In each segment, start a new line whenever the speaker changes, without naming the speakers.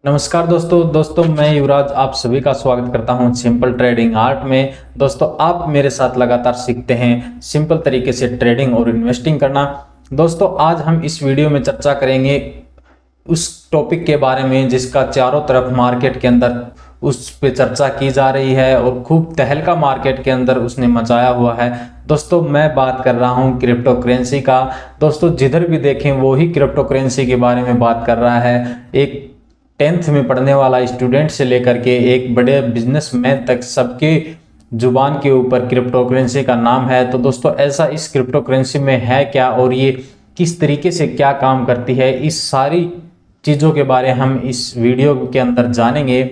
नमस्कार दोस्तों मैं युवराज आप सभी का स्वागत करता हूं सिंपल ट्रेडिंग आर्ट में। दोस्तों आप मेरे साथ लगातार सीखते हैं सिंपल तरीके से ट्रेडिंग और इन्वेस्टिंग करना। दोस्तों आज हम इस वीडियो में चर्चा करेंगे उस टॉपिक के बारे में जिसका चारों तरफ मार्केट के अंदर उस पे चर्चा की जा रही है और खूब तहलका मार्केट के अंदर उसने मचाया हुआ है। दोस्तों मैं बात कर रहा हूं क्रिप्टो करेंसी का। दोस्तों जिधर भी देखें वो ही क्रिप्टो करेंसी के बारे में बात कर रहा है। एक 10th में पढ़ने वाला स्टूडेंट से लेकर के एक बड़े बिजनेसमैन तक सबके जुबान के ऊपर क्रिप्टो करेंसी का नाम है। तो दोस्तों ऐसा इस क्रिप्टो करेंसी में है क्या और ये किस तरीके से क्या काम करती है, इस सारी चीज़ों के बारे हम इस वीडियो के अंदर जानेंगे।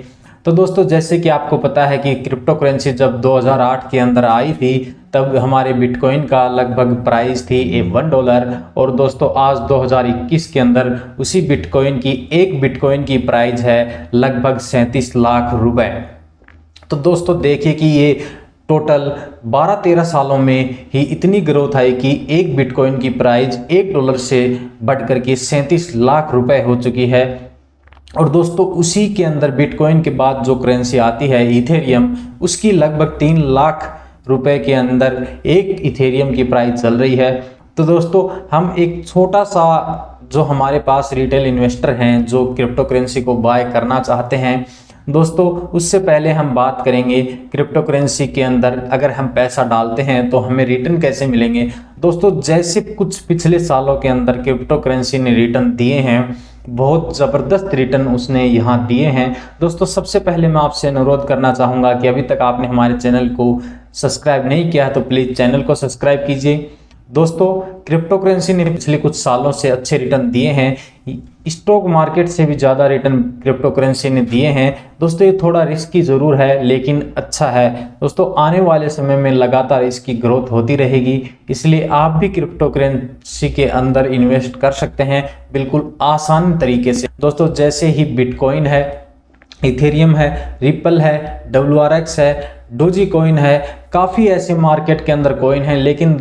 तो दोस्तों जैसे कि आपको पता है कि क्रिप्टो करेंसी जब 2008 के अंदर आई थी तब हमारे बिटकॉइन का लगभग प्राइस थी $1 और दोस्तों आज 2021 के अंदर उसी बिटकॉइन की एक बिटकॉइन की प्राइस है लगभग 37 लाख रुपए। तो दोस्तों देखिए कि ये टोटल 12-13 सालों में ही इतनी ग्रोथ आई कि एक बिटकॉइन की प्राइस $1 से बढ़कर के 37 लाख रुपए हो चुकी है। और दोस्तों उसी के अंदर बिटकॉइन के बाद जो करेंसी आती है इथेरियम, उसकी लगभग 3 लाख रुपए के अंदर एक इथेरियम की प्राइस चल रही है। तो दोस्तों हम एक छोटा सा जो हमारे पास रिटेल इन्वेस्टर हैं जो क्रिप्टो करेंसी को बाय करना चाहते हैं, दोस्तों उससे पहले हम बात करेंगे क्रिप्टो करेंसी के अंदर अगर हम पैसा डालते हैं तो हमें रिटर्न कैसे मिलेंगे। दोस्तों जैसे कुछ पिछले सालों के अंदर क्रिप्टो करेंसी ने रिटर्न दिए हैं, बहुत ज़बरदस्त रिटर्न उसने यहाँ दिए हैं। दोस्तों सबसे पहले मैं आपसे अनुरोध करना चाहूँगा कि अभी तक आपने हमारे चैनल को सब्सक्राइब नहीं किया है तो प्लीज़ चैनल को सब्सक्राइब कीजिए। दोस्तों क्रिप्टो करेंसी ने पिछले कुछ सालों से अच्छे रिटर्न दिए हैं, स्टॉक मार्केट से भी ज़्यादा रिटर्न क्रिप्टो करेंसी ने दिए हैं। दोस्तों ये थोड़ा रिस्की ज़रूर है लेकिन अच्छा है। दोस्तों आने वाले समय में लगातार इसकी ग्रोथ होती रहेगी, इसलिए आप भी क्रिप्टो करेंसी के अंदर इन्वेस्ट कर सकते हैं बिल्कुल आसान तरीके से। दोस्तों जैसे ही बिटकॉइन है, इथेरियम है, रिपल है, WRX है, डोजी कॉइन है, काफ़ी ऐसे मार्केट के अंदर कॉइन हैं, लेकिन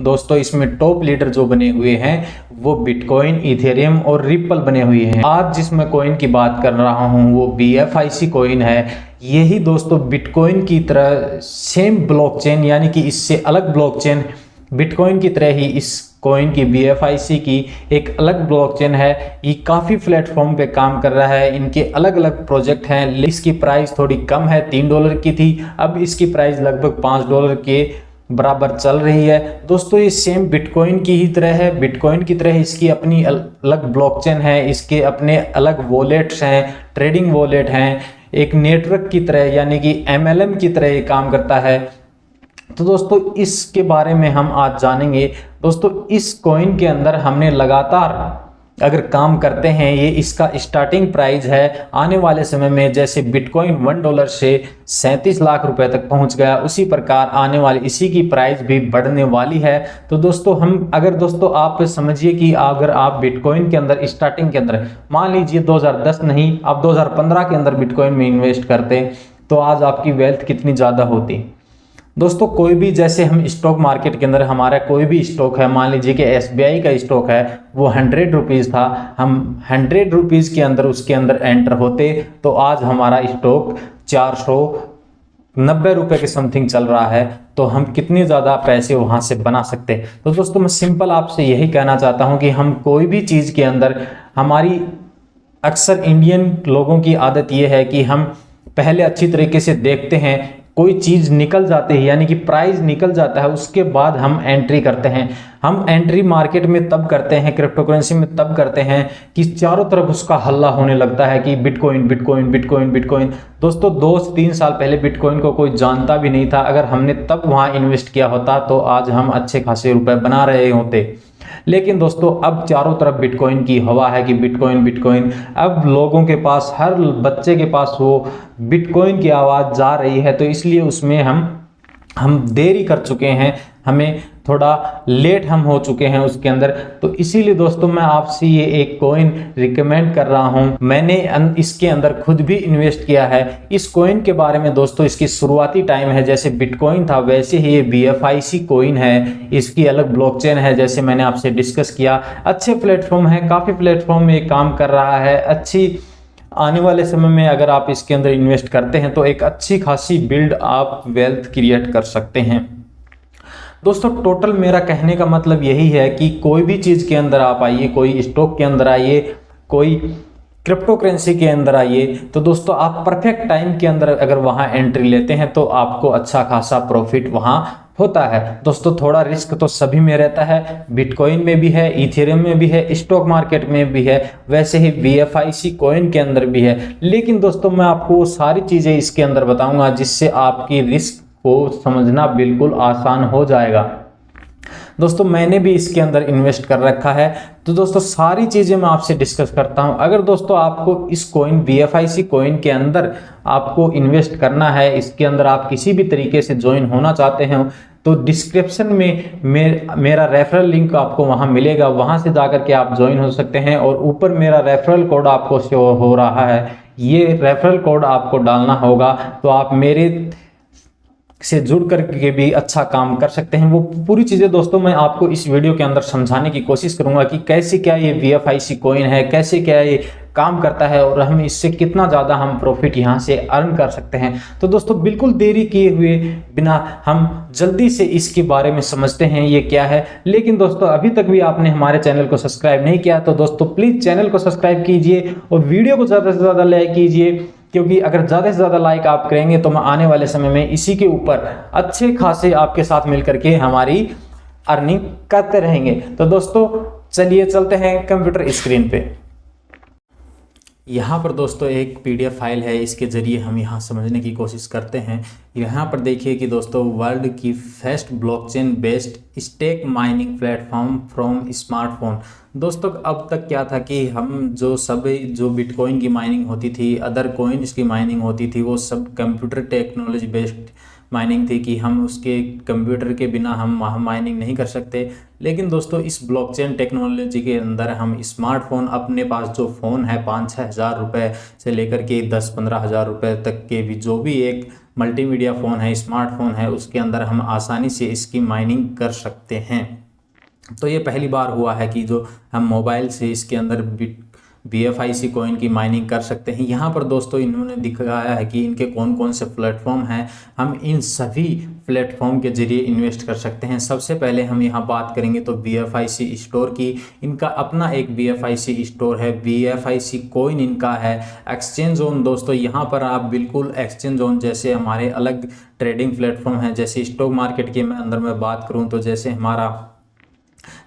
दोस्तों इसमें टॉप लीडर जो बने हुए हैं वो बिटकॉइन, इथेरियम और रिपल बने हुए हैं। आज जिस मैं कॉइन की बात कर रहा हूं वो BFIC कॉइन है। यही दोस्तों बिटकॉइन की तरह सेम ब्लॉकचेन यानी कि इससे अलग ब्लॉकचेन, बिटकॉइन की तरह ही इस कॉइन की BFIC की एक अलग ब्लॉकचेन है। ये काफ़ी प्लेटफॉर्म पे काम कर रहा है, इनके अलग अलग प्रोजेक्ट हैं। इसकी प्राइस थोड़ी कम है, $3 की थी, अब इसकी प्राइस लगभग $5 के बराबर चल रही है। दोस्तों ये सेम बिटकॉइन की ही तरह है, बिटकॉइन की तरह इसकी अपनी अलग ब्लॉकचेन है, इसके अपने अलग वॉलेट्स हैं, ट्रेडिंग वॉलेट हैं, एक नेटवर्क की तरह यानी कि MLM की तरह ये काम करता है। तो दोस्तों इसके बारे में हम आज जानेंगे। दोस्तों इस कॉइन के अंदर हमने लगातार अगर काम करते हैं, ये इसका स्टार्टिंग प्राइस है आने वाले समय में जैसे बिटकॉइन $1 से 37 लाख रुपए तक पहुंच गया, उसी प्रकार आने वाली इसी की प्राइस भी बढ़ने वाली है। तो दोस्तों दोस्तों आप समझिए कि अगर आप बिटकॉइन के अंदर स्टार्टिंग के अंदर मान लीजिए 2010 नहीं आप 2015 के अंदर बिटकॉइन में इन्वेस्ट करते तो आज आपकी वेल्थ कितनी ज़्यादा होती। दोस्तों कोई भी जैसे हम स्टॉक मार्केट के अंदर हमारा कोई भी स्टॉक है, मान लीजिए कि SBI का स्टॉक है, वो 100 रुपीज़ था, हम 100 रुपीज़ के अंदर उसके अंदर एंटर होते तो आज हमारा स्टॉक 490 रुपये के समथिंग चल रहा है, तो हम कितने ज़्यादा पैसे वहाँ से बना सकते। तो दोस्तों मैं सिंपल आपसे यही कहना चाहता हूँ कि हम कोई भी चीज़ के अंदर हमारी अक्सर इंडियन लोगों की आदत ये है कि हम पहले अच्छी तरीके से देखते हैं, कोई चीज़ निकल जाती है यानी कि प्राइस निकल जाता है उसके बाद हम एंट्री करते हैं। हम एंट्री मार्केट में तब करते हैं, क्रिप्टो करेंसी में तब करते हैं कि चारों तरफ उसका हल्ला होने लगता है कि बिटकॉइन बिटकॉइन बिटकॉइन बिटकॉइन। दोस्तों 2 से 3 साल पहले बिटकॉइन को कोई जानता भी नहीं था, अगर हमने तब वहाँ इन्वेस्ट किया होता तो आज हम अच्छे खासे रुपए बना रहे होते। लेकिन दोस्तों अब चारों तरफ बिटकॉइन की हवा है कि बिटकॉइन बिटकॉइन, अब लोगों के पास हर बच्चे के पास वो बिटकॉइन की आवाज़ जा रही है, तो इसलिए उसमें हम देरी कर चुके हैं, हमें थोड़ा लेट हम हो चुके हैं उसके अंदर। तो इसीलिए दोस्तों मैं आपसे ये एक कॉइन रिकमेंड कर रहा हूँ। मैंने इसके अंदर खुद भी इन्वेस्ट किया है। इस कॉइन के बारे में दोस्तों इसकी शुरुआती टाइम है जैसे बिटकॉइन था वैसे ही ये BFIC कॉइन है, इसकी अलग ब्लॉकचेन है जैसे मैंने आपसे डिस्कस किया। अच्छे प्लेटफॉर्म है, काफ़ी प्लेटफॉर्म में काम कर रहा है, अच्छी आने वाले समय में अगर आप इसके अंदर इन्वेस्ट करते हैं तो एक अच्छी खासी बिल्ड आप वेल्थ क्रिएट कर सकते हैं। दोस्तों टोटल मेरा कहने का मतलब यही है कि कोई भी चीज़ के अंदर आप आइए, कोई स्टॉक के अंदर आइए, कोई क्रिप्टो करेंसी के अंदर आइए, तो दोस्तों आप परफेक्ट टाइम के अंदर अगर वहाँ एंट्री लेते हैं तो आपको अच्छा खासा प्रॉफिट वहाँ होता है। दोस्तों थोड़ा रिस्क तो सभी में रहता है, बिटकॉइन में भी है, इथेरियम में भी है, स्टॉक मार्केट में भी है, वैसे ही VFIC कॉइन के अंदर भी है। लेकिन दोस्तों मैं आपको वो सारी चीज़ें इसके अंदर बताऊंगा जिससे आपकी रिस्क को समझना बिल्कुल आसान हो जाएगा। दोस्तों मैंने भी इसके अंदर इन्वेस्ट कर रखा है, तो दोस्तों सारी चीज़ें मैं आपसे डिस्कस करता हूं। अगर दोस्तों आपको इस कॉइन VFIC कॉइन के अंदर आपको इन्वेस्ट करना है, इसके अंदर आप किसी भी तरीके से ज्वाइन होना चाहते हैं, तो डिस्क्रिप्शन में मेरा रेफरल लिंक आपको वहां मिलेगा, वहां से जाकर के आप ज्वाइन हो सकते हैं। और ऊपर मेरा रेफरल कोड आपको शो हो रहा है, ये रेफरल कोड आपको डालना होगा, तो आप मेरे से जुड़ करके भी अच्छा काम कर सकते हैं। वो पूरी चीज़ें दोस्तों मैं आपको इस वीडियो के अंदर समझाने की कोशिश करूंगा कि कैसे क्या ये VFIC कॉइन है, कैसे क्या ये काम करता है और हम इससे कितना ज़्यादा हम प्रॉफिट यहाँ से अर्न कर सकते हैं। तो दोस्तों बिल्कुल देरी किए हुए बिना हम जल्दी से इसके बारे में समझते हैं ये क्या है। लेकिन दोस्तों अभी तक भी आपने हमारे चैनल को सब्सक्राइब नहीं किया तो दोस्तों प्लीज़ चैनल को सब्सक्राइब कीजिए और वीडियो को ज़्यादा से ज़्यादा लाइक कीजिए, क्योंकि अगर ज़्यादा से ज़्यादा लाइक आप करेंगे तो मैं आने वाले समय में इसी के ऊपर अच्छे खासे आपके साथ मिलकर के हमारी अर्निंग करते रहेंगे। तो दोस्तों चलिए चलते हैं कंप्यूटर स्क्रीन पे। यहाँ पर दोस्तों एक PDF फाइल है, इसके ज़रिए हम यहाँ समझने की कोशिश करते हैं। यहाँ पर देखिए कि दोस्तों वर्ल्ड की first blockchain based stake mining platform from smartphone. दोस्तों अब तक क्या था कि हम जो बिटकॉइन की माइनिंग होती थी, अदर कॉइन्स की माइनिंग होती थी, वो सब कंप्यूटर टेक्नोलॉजी बेस्ड माइनिंग थी कि हम उसके कंप्यूटर के बिना हम माइनिंग नहीं कर सकते। लेकिन दोस्तों इस ब्लॉकचेन टेक्नोलॉजी के अंदर हम स्मार्टफोन, अपने पास जो फ़ोन है 5-6 हज़ार रुपये से लेकर के 10-15 हज़ार रुपये तक के भी जो भी एक मल्टीमीडिया फ़ोन है, स्मार्टफोन है, उसके अंदर हम आसानी से इसकी माइनिंग कर सकते हैं। तो ये पहली बार हुआ है कि जो हम मोबाइल से इसके अंदर VFIC कॉइन की माइनिंग कर सकते हैं। यहाँ पर दोस्तों इन्होंने दिखाया है कि इनके कौन कौन से प्लेटफॉर्म हैं, हम इन सभी प्लेटफॉर्म के जरिए इन्वेस्ट कर सकते हैं। सबसे पहले हम यहाँ बात करेंगे तो VFIC स्टोर की। इनका अपना एक VFIC स्टोर है, VFIC कॉइन इनका है। एक्सचेंज जोन दोस्तों यहाँ पर आप बिल्कुल एक्सचेंज जोन जैसे हमारे अलग ट्रेडिंग प्लेटफॉर्म है, जैसे स्टॉक मार्केट के अंदर मैं बात करूँ तो जैसे हमारा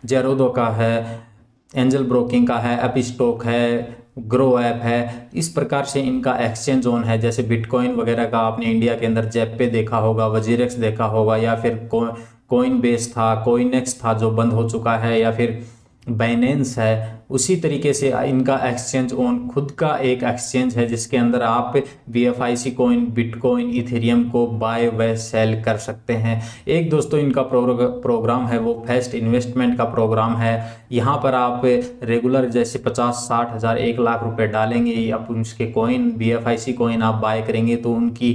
जेरोदो का है, एंजल ब्रोकिंग का है, एप स्टॉक है, ग्रो ऐप है, इस प्रकार से इनका एक्सचेंज जोन है। जैसे बिटकॉइन वगैरह का आपने इंडिया के अंदर जेप पे देखा होगा, वजीरेक्स देखा होगा, या फिर कॉइन बेस था, कॉइनेक्स था जो बंद हो चुका है, या फिर बाइनेंस है। उसी तरीके से इनका एक्सचेंज ओन खुद का एक एक्सचेंज है जिसके अंदर आप VFIC कॉइन, बिटकॉइन, इथेरियम को बाय व सेल कर सकते हैं। एक दोस्तों इनका प्रोग्राम है वो फेस्ट इन्वेस्टमेंट का प्रोग्राम है। यहाँ पर आप रेगुलर जैसे 50-60 हज़ार 1 लाख रुपए डालेंगे, आप उसके कॉइन VFIC कॉइन आप बाय करेंगे तो उनकी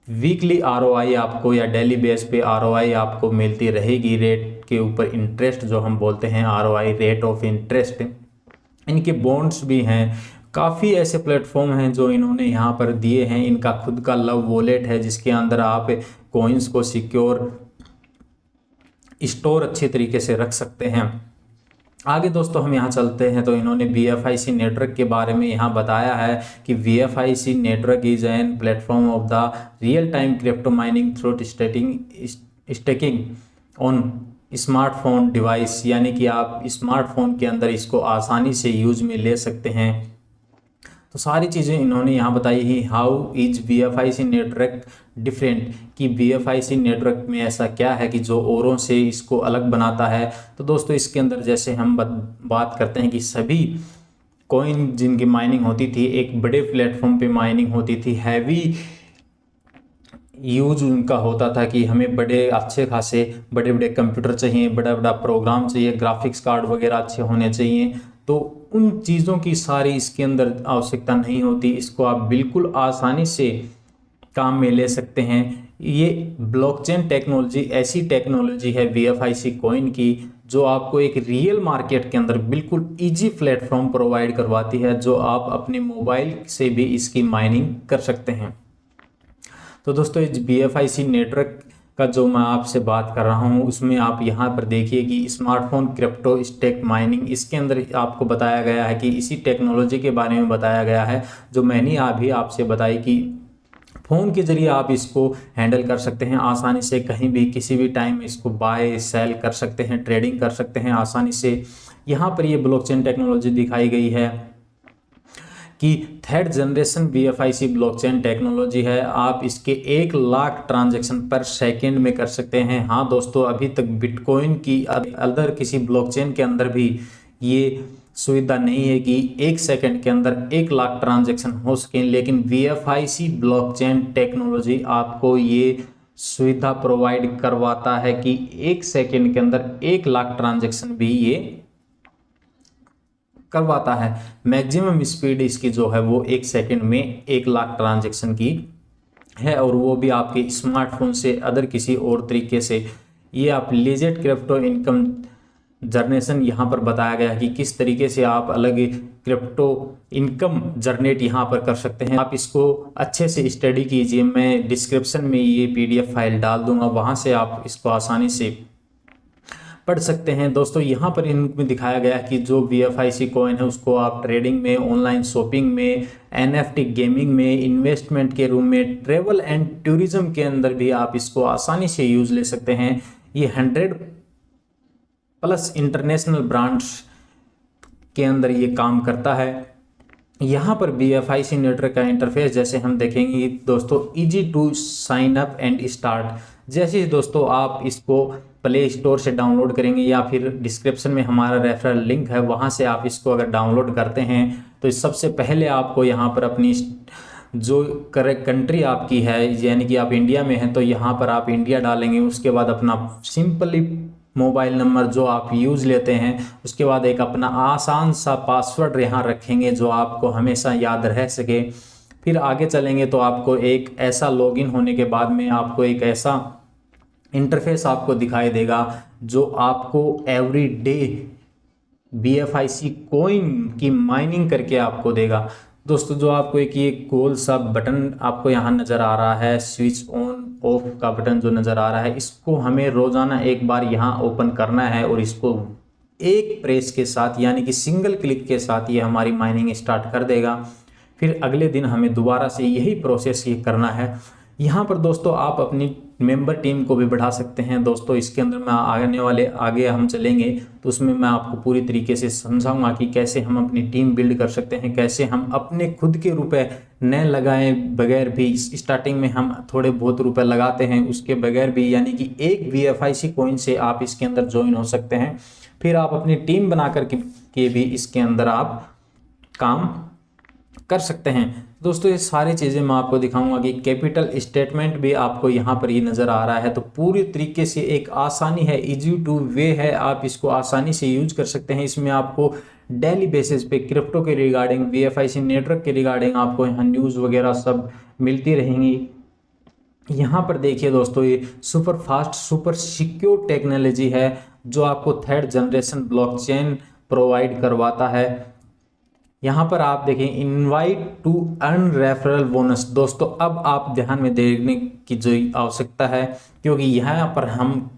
वीकली ROI आपको या डेली बेस पे ROI आपको मिलती रहेगी। रेट के ऊपर इंटरेस्ट जो हम बोलते हैं ROI, रेट ऑफ इंटरेस्ट। इनके बॉन्ड्स भी हैं, काफ़ी ऐसे प्लेटफॉर्म हैं जो इन्होंने यहाँ पर दिए हैं। इनका खुद का लव वॉलेट है जिसके अंदर आप कॉइन्स को सिक्योर स्टोर अच्छे तरीके से रख सकते हैं। आगे दोस्तों हम यहाँ चलते हैं तो इन्होंने VFIC नेटवर्क के बारे में यहाँ बताया है कि VFIC network is an platform of the real time crypto mining through staking on smartphone device, यानी कि आप स्मार्टफोन के अंदर इसको आसानी से यूज में ले सकते हैं। तो सारी चीज़ें इन्होंने यहाँ बताई ही। How is VFIC network different, कि VFIC नेटवर्क में ऐसा क्या है कि जो औरों से इसको अलग बनाता है। तो दोस्तों इसके अंदर जैसे हम बात करते हैं कि सभी कॉइन जिनकी माइनिंग होती थी एक बड़े प्लेटफॉर्म पे माइनिंग होती थी, हैवी यूज उनका होता था कि हमें बड़े अच्छे खासे बड़े बड़े कंप्यूटर चाहिए, बड़ा बड़ा प्रोग्राम चाहिए, ग्राफिक्स कार्ड वगैरह अच्छे होने चाहिए। तो उन चीज़ों की सारी इसके अंदर आवश्यकता नहीं होती, इसको आप बिल्कुल आसानी से काम में ले सकते हैं। ये ब्लॉकचेन टेक्नोलॉजी ऐसी टेक्नोलॉजी है VFIC कॉइन की जो आपको एक रियल मार्केट के अंदर बिल्कुल इजी प्लेटफॉर्म प्रोवाइड करवाती है, जो आप अपने मोबाइल से भी इसकी माइनिंग कर सकते हैं। तो दोस्तों इस BFIC नेटवर्क का जो मैं आपसे बात कर रहा हूँ उसमें आप यहाँ पर देखिए कि स्मार्टफोन क्रिप्टो स्टेक माइनिंग, इसके अंदर आपको बताया गया है कि इसी टेक्नोलॉजी के बारे में बताया गया है जो मैंने अभी आपसे बताई कि फ़ोन के ज़रिए आप इसको हैंडल कर सकते हैं आसानी से, कहीं भी किसी भी टाइम इसको बाय सेल कर सकते हैं, ट्रेडिंग कर सकते हैं आसानी से। यहाँ पर ये ब्लॉकचेन टेक्नोलॉजी दिखाई गई है कि third generation BFIC blockchain technology है। आप इसके 1 लाख ट्रांजैक्शन पर सेकेंड में कर सकते हैं। हाँ दोस्तों, अभी तक बिटकॉइन की अदर किसी ब्लॉकचेन के अंदर भी ये सुविधा नहीं है कि 1 सेकंड के अंदर 1 लाख ट्रांजैक्शन हो सकें, लेकिन BFIC ब्लॉकचेन टेक्नोलॉजी आपको ये सुविधा प्रोवाइड करवाता है कि 1 सेकंड के अंदर 1 लाख ट्रांजैक्शन भी ये करवाता है। मैक्सिमम स्पीड इसकी जो है वो 1 सेकंड में 1 लाख ट्रांजैक्शन की है, और वो भी आपके स्मार्टफोन से अदर किसी और तरीके से। ये आप लीजेट क्रिप्टो इनकम जनरेशन यहाँ पर बताया गया है कि किस तरीके से आप अलग क्रिप्टो इनकम जनरेट यहाँ पर कर सकते हैं। आप इसको अच्छे से स्टडी कीजिए, मैं डिस्क्रिप्शन में ये PDF फाइल डाल दूंगा, वहाँ से आप इसको आसानी से पढ़ सकते हैं। दोस्तों यहाँ पर इनमें दिखाया गया है कि जो BFIC कॉइन है उसको आप ट्रेडिंग में, ऑनलाइन शॉपिंग में, NFT गेमिंग में, इन्वेस्टमेंट के रूम में, ट्रेवल एंड टूरिज्म के अंदर भी आप इसको आसानी से यूज़ ले सकते हैं। ये 100+ इंटरनेशनल ब्रांड्स के अंदर ये काम करता है। यहाँ पर BFIC नेटवर्क का इंटरफेस जैसे हम देखेंगे दोस्तों, easy to sign up and start. जैसे दोस्तों आप इसको प्ले स्टोर से डाउनलोड करेंगे या फिर डिस्क्रिप्शन में हमारा रेफरल लिंक है, वहाँ से आप इसको अगर डाउनलोड करते हैं तो सबसे पहले आपको यहाँ पर अपनी जो करेक्ट कंट्री आपकी है, यानी कि आप इंडिया में हैं तो यहाँ पर आप इंडिया डालेंगे। उसके बाद अपना सिंपली मोबाइल नंबर जो आप यूज़ लेते हैं, उसके बाद एक अपना आसान सा पासवर्ड यहाँ रखेंगे जो आपको हमेशा याद रह सके। फिर आगे चलेंगे तो आपको एक ऐसा लॉगिन होने के बाद में आपको एक ऐसा इंटरफेस आपको दिखाई देगा जो आपको एवरी डे BFIC कॉइन की माइनिंग करके आपको देगा। दोस्तों जो आपको एक ये गोल सा बटन आपको यहाँ नज़र आ रहा है, स्विच ऑन ऑफ का बटन जो नज़र आ रहा है, इसको हमें रोज़ाना एक बार यहाँ ओपन करना है और इसको एक प्रेस के साथ यानी कि सिंगल क्लिक के साथ ये हमारी माइनिंग स्टार्ट कर देगा। फिर अगले दिन हमें दोबारा से यही प्रोसेस ये करना है। यहाँ पर दोस्तों आप अपनी मेंबर टीम को भी बढ़ा सकते हैं। दोस्तों इसके अंदर मैं आगे हम चलेंगे तो उसमें मैं आपको पूरी तरीके से समझाऊंगा कि कैसे हम अपनी टीम बिल्ड कर सकते हैं, कैसे हम अपने खुद के रुपए न लगाए बगैर भी, स्टार्टिंग में हम थोड़े बहुत रुपए लगाते हैं उसके बगैर भी, यानी कि एक BFIC कॉइन से आप इसके अंदर ज्वाइन हो सकते हैं। फिर आप अपनी टीम बना कर के भी इसके अंदर आप काम कर सकते हैं। दोस्तों ये सारी चीज़ें मैं आपको दिखाऊंगा कि कैपिटल स्टेटमेंट भी आपको यहाँ पर ये नज़र आ रहा है। तो पूरी तरीके से एक आसानी है, इजी टू वे है, आप इसको आसानी से यूज कर सकते हैं। इसमें आपको डेली बेसिस पे क्रिप्टो के रिगार्डिंग, BFIC नेटवर्क के रिगार्डिंग आपको यहाँ न्यूज़ वगैरह सब मिलती रहेंगी। यहाँ पर देखिए दोस्तों, ये super fast super secure technology है जो आपको थर्ड जनरेशन ब्लॉकचेन प्रोवाइड करवाता है। यहाँ पर आप देखें invite to earn referral bonus. दोस्तों अब आप ध्यान में देखने की जो आवश्यकता है, क्योंकि यहाँ पर हम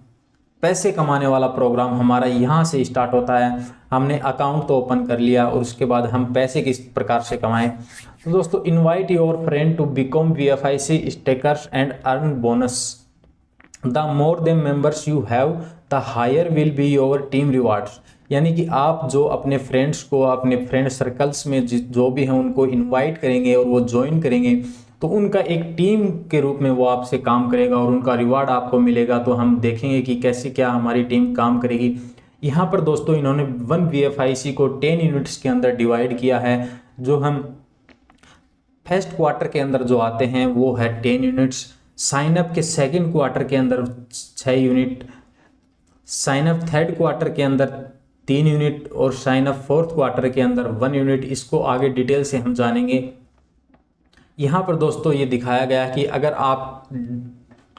पैसे कमाने वाला प्रोग्राम हमारा यहाँ से स्टार्ट होता है। हमने अकाउंट तो ओपन कर लिया और उसके बाद हम पैसे किस प्रकार से कमाएं। तो दोस्तों invite your friend to become BFIC stakers and earn bonus. The more them members you have the higher will be your team rewards. यानी कि आप जो अपने फ्रेंड्स को अपने फ्रेंड सर्कल्स में जो भी हैं उनको इनवाइट करेंगे और वो ज्वाइन करेंगे तो उनका एक टीम के रूप में वो आपसे काम करेगा और उनका रिवार्ड आपको मिलेगा। तो हम देखेंगे कि कैसे क्या हमारी टीम काम करेगी। यहाँ पर दोस्तों इन्होंने 1 BFIC को 10 यूनिट्स के अंदर डिवाइड किया है। जो हम फर्स्ट क्वार्टर के अंदर जो आते हैं वो है 10 यूनिट्स, साइनअप के सेकेंड क्वार्टर के अंदर 6 यूनिट, साइनअप थर्ड क्वार्टर के अंदर 3 यूनिट और साइन अप फोर्थ क्वार्टर के अंदर 1 यूनिट। इसको आगे डिटेल से हम जानेंगे। यहाँ पर दोस्तों ये दिखाया गया कि अगर आप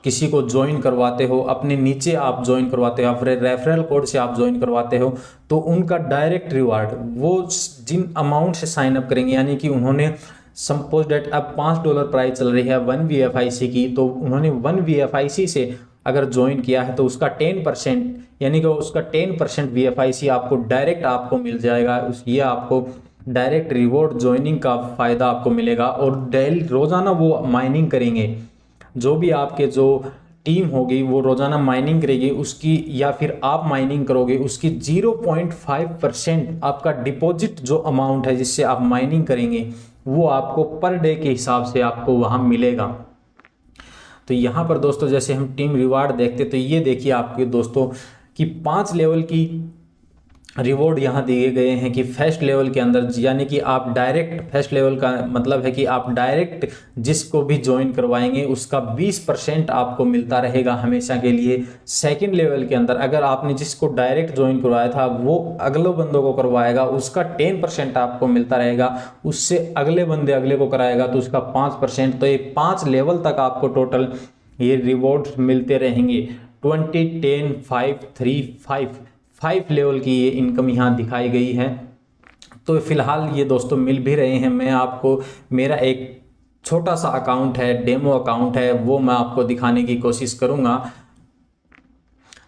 किसी को ज्वाइन करवाते हो, अपने नीचे आप ज्वाइन करवाते हो, फिर रेफरल कोड से आप ज्वाइन करवाते हो, तो उनका डायरेक्ट रिवार्ड वो जिन अमाउंट से साइन अप करेंगे, यानी कि उन्होंने सपोज डेट अब $5 प्राइस चल रही है 1 VFIC की, तो उन्होंने 1 VFIC से अगर ज्वाइन किया है तो उसका 10% यानी कि उसका 10% VFIC आपको डायरेक्ट आपको मिल जाएगा। ये आपको डायरेक्ट रिवॉर्ड ज्वाइनिंग का फ़ायदा आपको मिलेगा। और डेली रोज़ाना वो माइनिंग करेंगे, जो भी आपके जो टीम होगी वो रोज़ाना माइनिंग करेगी उसकी, या फिर आप माइनिंग करोगे उसकी 0.5% आपका डिपॉजिट जो अमाउंट है जिससे आप माइनिंग करेंगे वो आपको पर डे के हिसाब से आपको वहाँ मिलेगा। तो यहाँ पर दोस्तों जैसे हम टीम रिवार्ड देखते तो ये देखिए आपके दोस्तों कि 5 लेवल की रिवॉर्ड यहाँ दिए गए हैं कि फर्स्ट लेवल के अंदर, यानी कि आप डायरेक्ट, फर्स्ट लेवल का मतलब है कि आप डायरेक्ट जिसको भी ज्वाइन करवाएंगे उसका 20% आपको मिलता रहेगा हमेशा के लिए। सेकंड लेवल के अंदर अगर आपने जिसको डायरेक्ट ज्वाइन करवाया था वो अगले बंदों को करवाएगा, उसका 10% आपको मिलता रहेगा। उससे अगले बंदे अगले को कराएगा तो उसका 5%। तो ये 5 लेवल तक आपको टोटल ये रिवॉर्ड मिलते रहेंगे। 20, 10, 5, 3, 5 लेवल की ये इनकम यहाँ दिखाई गई है। तो फिलहाल ये दोस्तों मिल भी रहे हैं। मैं आपको मेरा एक छोटा सा अकाउंट है, डेमो अकाउंट है, वो मैं आपको दिखाने की कोशिश करूँगा।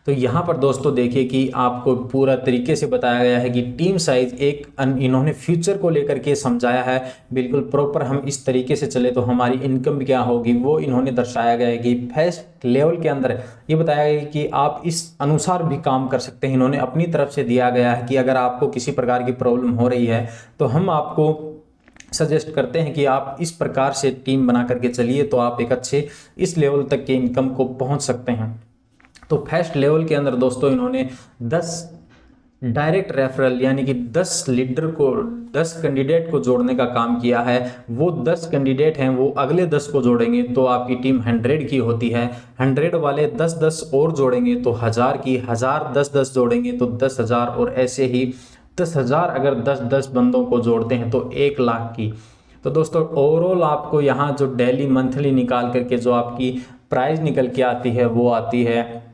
तो यहाँ पर दोस्तों देखिए कि आपको पूरा तरीके से बताया गया है कि टीम साइज एक इन्होंने फ्यूचर को लेकर के समझाया है बिल्कुल प्रॉपर। हम इस तरीके से चले तो हमारी इनकम क्या होगी वो इन्होंने दर्शाया गया है कि फर्स्ट लेवल के अंदर ये बताया गया है कि आप इस अनुसार भी काम कर सकते हैं। इन्होंने अपनी तरफ से दिया गया है कि अगर आपको किसी प्रकार की प्रॉब्लम हो रही है तो हम आपको सजेस्ट करते हैं कि आप इस प्रकार से टीम बना करके चलिए तो आप एक अच्छे इस लेवल तक के इनकम को पहुँच सकते हैं। तो फर्स्ट लेवल के अंदर दोस्तों इन्होंने 10 डायरेक्ट रेफरल यानी कि 10 लीडर को, 10 कैंडिडेट को जोड़ने का काम किया है। वो 10 कैंडिडेट हैं वो अगले 10 को जोड़ेंगे तो आपकी टीम 100 की होती है। 100 वाले 10-10 और जोड़ेंगे तो 1000 की, 1000 10-10 जोड़ेंगे तो 10,000, और ऐसे ही 10,000 अगर 10-10 बंदों को जोड़ते हैं तो 1 लाख की। तो दोस्तों ओवरऑल आपको यहाँ जो डेली मंथली निकाल करके जो आपकी प्राइस निकल के आती है वो आती है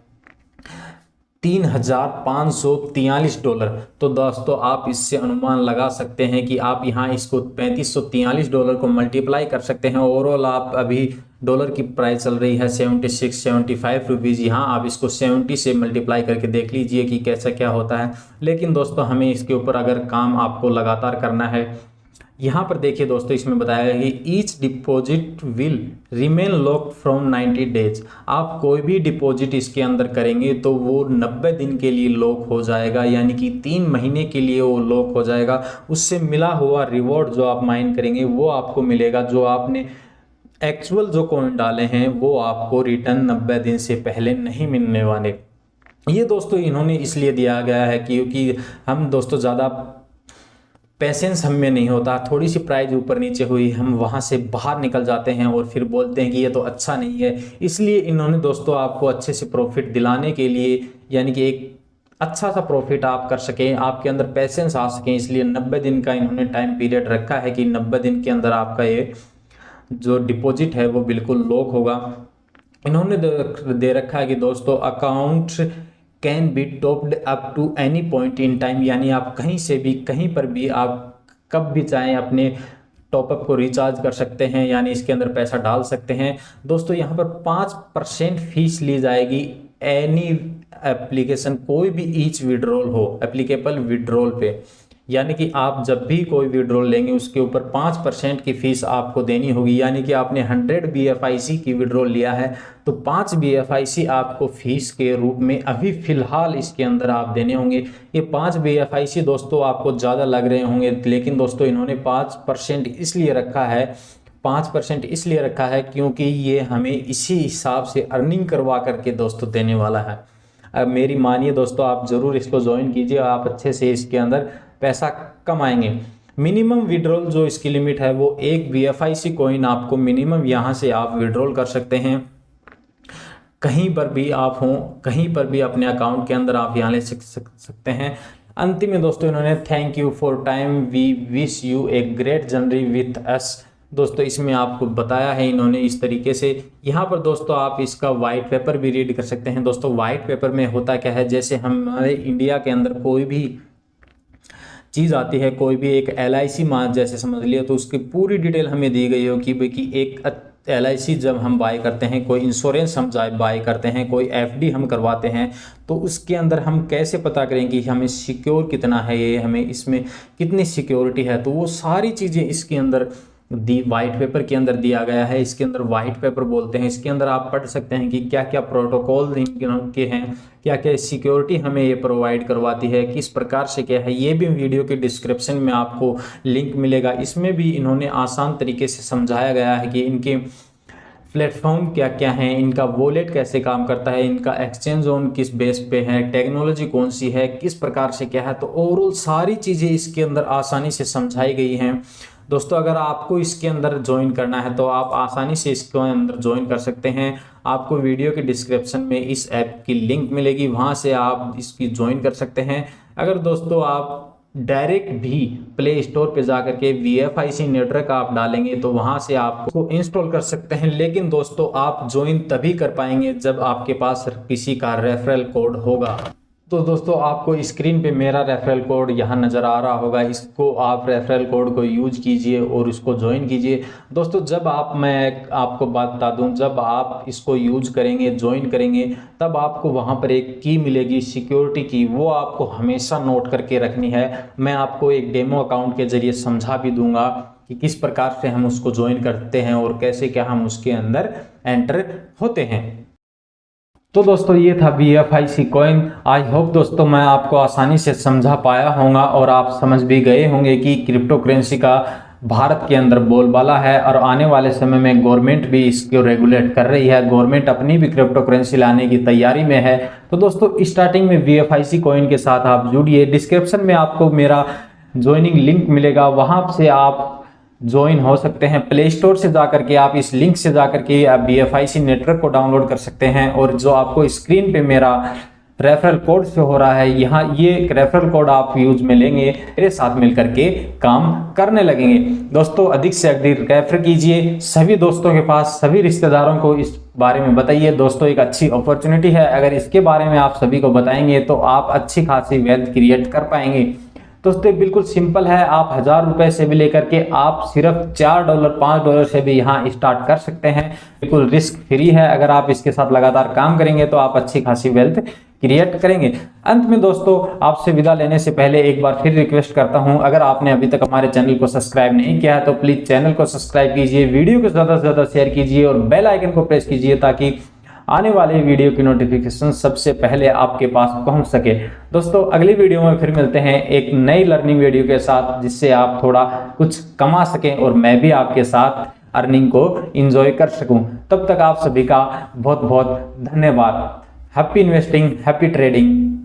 $3,543। तो दोस्तों आप इससे अनुमान लगा सकते हैं कि आप यहाँ इसको $3543 को मल्टीप्लाई कर सकते हैं। ओवरऑल आप अभी डॉलर की प्राइस चल रही है 76-75 रुपीज़। यहाँ आप इसको 70 से मल्टीप्लाई करके देख लीजिए कि कैसा क्या होता है। लेकिन दोस्तों हमें इसके ऊपर अगर काम आपको लगातार करना है, यहाँ पर देखिए दोस्तों इसमें बताया गया कि each deposit will remain locked from 90 days. आप कोई भी डिपॉजिट इसके अंदर करेंगे तो वो 90 दिन के लिए लॉक हो जाएगा, यानी कि 3 महीने के लिए वो लॉक हो जाएगा। उससे मिला हुआ रिवॉर्ड जो आप माइन करेंगे वो आपको मिलेगा। जो आपने एक्चुअल जो कॉइन डाले हैं वो आपको रिटर्न 90 दिन से पहले नहीं मिलने वाले। ये दोस्तों इन्होंने इसलिए दिया गया है क्योंकि हम दोस्तों ज़्यादा पेशेंस हम में नहीं होता, थोड़ी सी प्राइस ऊपर नीचे हुई हम वहाँ से बाहर निकल जाते हैं और फिर बोलते हैं कि ये तो अच्छा नहीं है। इसलिए इन्होंने दोस्तों आपको अच्छे से प्रॉफिट दिलाने के लिए, यानी कि एक अच्छा सा प्रॉफिट आप कर सकें, आपके अंदर पेशेंस आ सकें, इसलिए 90 दिन का इन्होंने टाइम पीरियड रखा है कि 90 दिन के अंदर आपका ये जो डिपॉजिट है वो बिल्कुल लॉक होगा। इन्होंने दे रखा है कि दोस्तों account can be topped up to any point in time, यानी आप कहीं से भी कहीं पर भी आप कब भी चाहें अपने टॉपअप को रिचार्ज कर सकते हैं, यानी इसके अंदर पैसा डाल सकते हैं। दोस्तों यहाँ पर 5% फीस ली जाएगी एनी एप्लीकेशन, कोई भी ईच विड्रॉल हो एप्लीकेबल विड्रॉल पे, यानी कि आप जब भी कोई विड्रॉल लेंगे उसके ऊपर 5% की फीस आपको देनी होगी। यानी कि आपने 100 BFIC की विड्रॉल लिया है तो 5 BFIC आपको फीस के रूप में अभी फ़िलहाल इसके अंदर आप देने होंगे। ये 5 BFIC दोस्तों आपको ज़्यादा लग रहे होंगे, लेकिन दोस्तों इन्होंने 5% इसलिए रखा है, 5% इसलिए रखा है क्योंकि ये हमें इसी हिसाब से अर्निंग करवा करके दोस्तों देने वाला है। अब मेरी मानिए दोस्तों, आप ज़रूर इसको ज्वाइन कीजिए, आप अच्छे से इसके अंदर पैसा कमाएंगे। मिनिमम विड्रॉल जो इसकी लिमिट है वो 1 BFIC कॉइन आपको मिनिमम यहाँ से आप विड्रॉल कर सकते हैं। कहीं पर भी आप हों, कहीं पर भी अपने अकाउंट के अंदर आप यहाँ ले सकते हैं। अंतिम में दोस्तों इन्होंने thank you for time, we wish you a great journey with us. दोस्तों इसमें आपको बताया है इन्होंने इस तरीके से। यहाँ पर दोस्तों आप इसका वाइट पेपर भी रीड कर सकते हैं। दोस्तों वाइट पेपर में होता क्या है, जैसे हमारे इंडिया के अंदर कोई भी चीज़ आती है, कोई भी एक LIC मार्क जैसे समझ लिया, तो उसकी पूरी डिटेल हमें दी गई हो कि भाई कि एक LIC जब हम बाय करते हैं, कोई इंश्योरेंस हम बाय करते हैं, कोई FD हम करवाते हैं, तो उसके अंदर हम कैसे पता करें कि हमें सिक्योर कितना है, ये हमें इसमें कितनी सिक्योरिटी है, तो वो सारी चीज़ें इसके अंदर वाइट पेपर के अंदर दिया गया है। इसके अंदर वाइट पेपर बोलते हैं। इसके अंदर आप पढ़ सकते हैं कि क्या क्या प्रोटोकॉल इनके हैं, क्या क्या सिक्योरिटी हमें ये प्रोवाइड करवाती है, किस प्रकार से क्या है। ये भी वीडियो के डिस्क्रिप्शन में आपको लिंक मिलेगा। इसमें भी इन्होंने आसान तरीके से समझाया गया है कि इनके प्लेटफॉर्म क्या क्या हैं, इनका वॉलेट कैसे काम करता है, इनका एक्सचेंज जोन किस बेस पे है, टेक्नोलॉजी कौन सी है, किस प्रकार से क्या है। तो ओवरऑल सारी चीज़ें इसके अंदर आसानी से समझाई गई हैं। दोस्तों अगर आपको इसके अंदर ज्वाइन करना है तो आप आसानी से इसके अंदर ज्वाइन कर सकते हैं। आपको वीडियो के डिस्क्रिप्शन में इस ऐप की लिंक मिलेगी, वहाँ से आप इसकी ज्वाइन कर सकते हैं। अगर दोस्तों आप डायरेक्ट भी प्ले स्टोर पे जाकर के VFIC नेटवर्क आप डालेंगे तो वहाँ से आपको इंस्टॉल कर सकते हैं। लेकिन दोस्तों आप ज्वाइन तभी कर पाएंगे जब आपके पास किसी का रेफरल कोड होगा। तो दोस्तों आपको स्क्रीन पे मेरा रेफरल कोड यहाँ नज़र आ रहा होगा, इसको आप रेफरल कोड को यूज कीजिए और इसको ज्वाइन कीजिए। दोस्तों मैं आपको बात बता दूँ, जब आप इसको यूज करेंगे, ज्वाइन करेंगे, तब आपको वहाँ पर एक की मिलेगी सिक्योरिटी की, वो आपको हमेशा नोट करके रखनी है। मैं आपको एक डेमो अकाउंट के ज़रिए समझा भी दूंगा कि किस प्रकार से हम उसको ज्वाइन करते हैं और कैसे क्या हम उसके अंदर एंटर होते हैं। तो दोस्तों ये था VFIC कॉइन। आई होप दोस्तों मैं आपको आसानी से समझा पाया होगा और आप समझ भी गए होंगे कि क्रिप्टो करेंसी का भारत के अंदर बोलबाला है और आने वाले समय में गवर्नमेंट भी इसको रेगुलेट कर रही है। गवर्नमेंट अपनी भी क्रिप्टो करेंसी लाने की तैयारी में है। तो दोस्तों स्टार्टिंग में VFIC कॉइन के साथ आप जुड़िए। डिस्क्रिप्शन में आपको मेरा ज्वाइनिंग लिंक मिलेगा, वहाँ से आप ज्वाइन हो सकते हैं। प्ले स्टोर से जाकर के आप इस लिंक से जाकर के आप VFIC नेटवर्क को डाउनलोड कर सकते हैं और जो आपको स्क्रीन पे मेरा रेफरल कोड से हो रहा है, यहाँ ये रेफरल कोड आप यूज में लेंगे, मेरे साथ मिलकर के काम करने लगेंगे। दोस्तों अधिक से अधिक रेफर कीजिए, सभी दोस्तों के पास, सभी रिश्तेदारों को इस बारे में बताइए। दोस्तों एक अच्छी अपॉर्चुनिटी है, अगर इसके बारे में आप सभी को बताएंगे तो आप अच्छी खासी वेल्थ क्रिएट कर पाएंगे। दोस्तों बिल्कुल सिंपल है, आप 1000 रुपए से भी लेकर के आप सिर्फ $4 $5 से भी यहाँ स्टार्ट कर सकते हैं। बिल्कुल रिस्क फ्री है। अगर आप इसके साथ लगातार काम करेंगे तो आप अच्छी खासी वेल्थ क्रिएट करेंगे। अंत में दोस्तों आपसे विदा लेने से पहले एक बार फिर रिक्वेस्ट करता हूं, अगर आपने अभी तक हमारे चैनल को सब्सक्राइब नहीं किया है तो प्लीज चैनल को सब्सक्राइब कीजिए, वीडियो को ज़्यादा से ज़्यादा शेयर कीजिए और बेल आइकन को प्रेस कीजिए ताकि आने वाले वीडियो की नोटिफिकेशन सबसे पहले आपके पास पहुंच सके। दोस्तों अगली वीडियो में फिर मिलते हैं एक नई लर्निंग वीडियो के साथ, जिससे आप थोड़ा कुछ कमा सकें और मैं भी आपके साथ अर्निंग को एंजॉय कर सकूं। तब तक आप सभी का बहुत बहुत धन्यवाद। Happy investing, happy trading.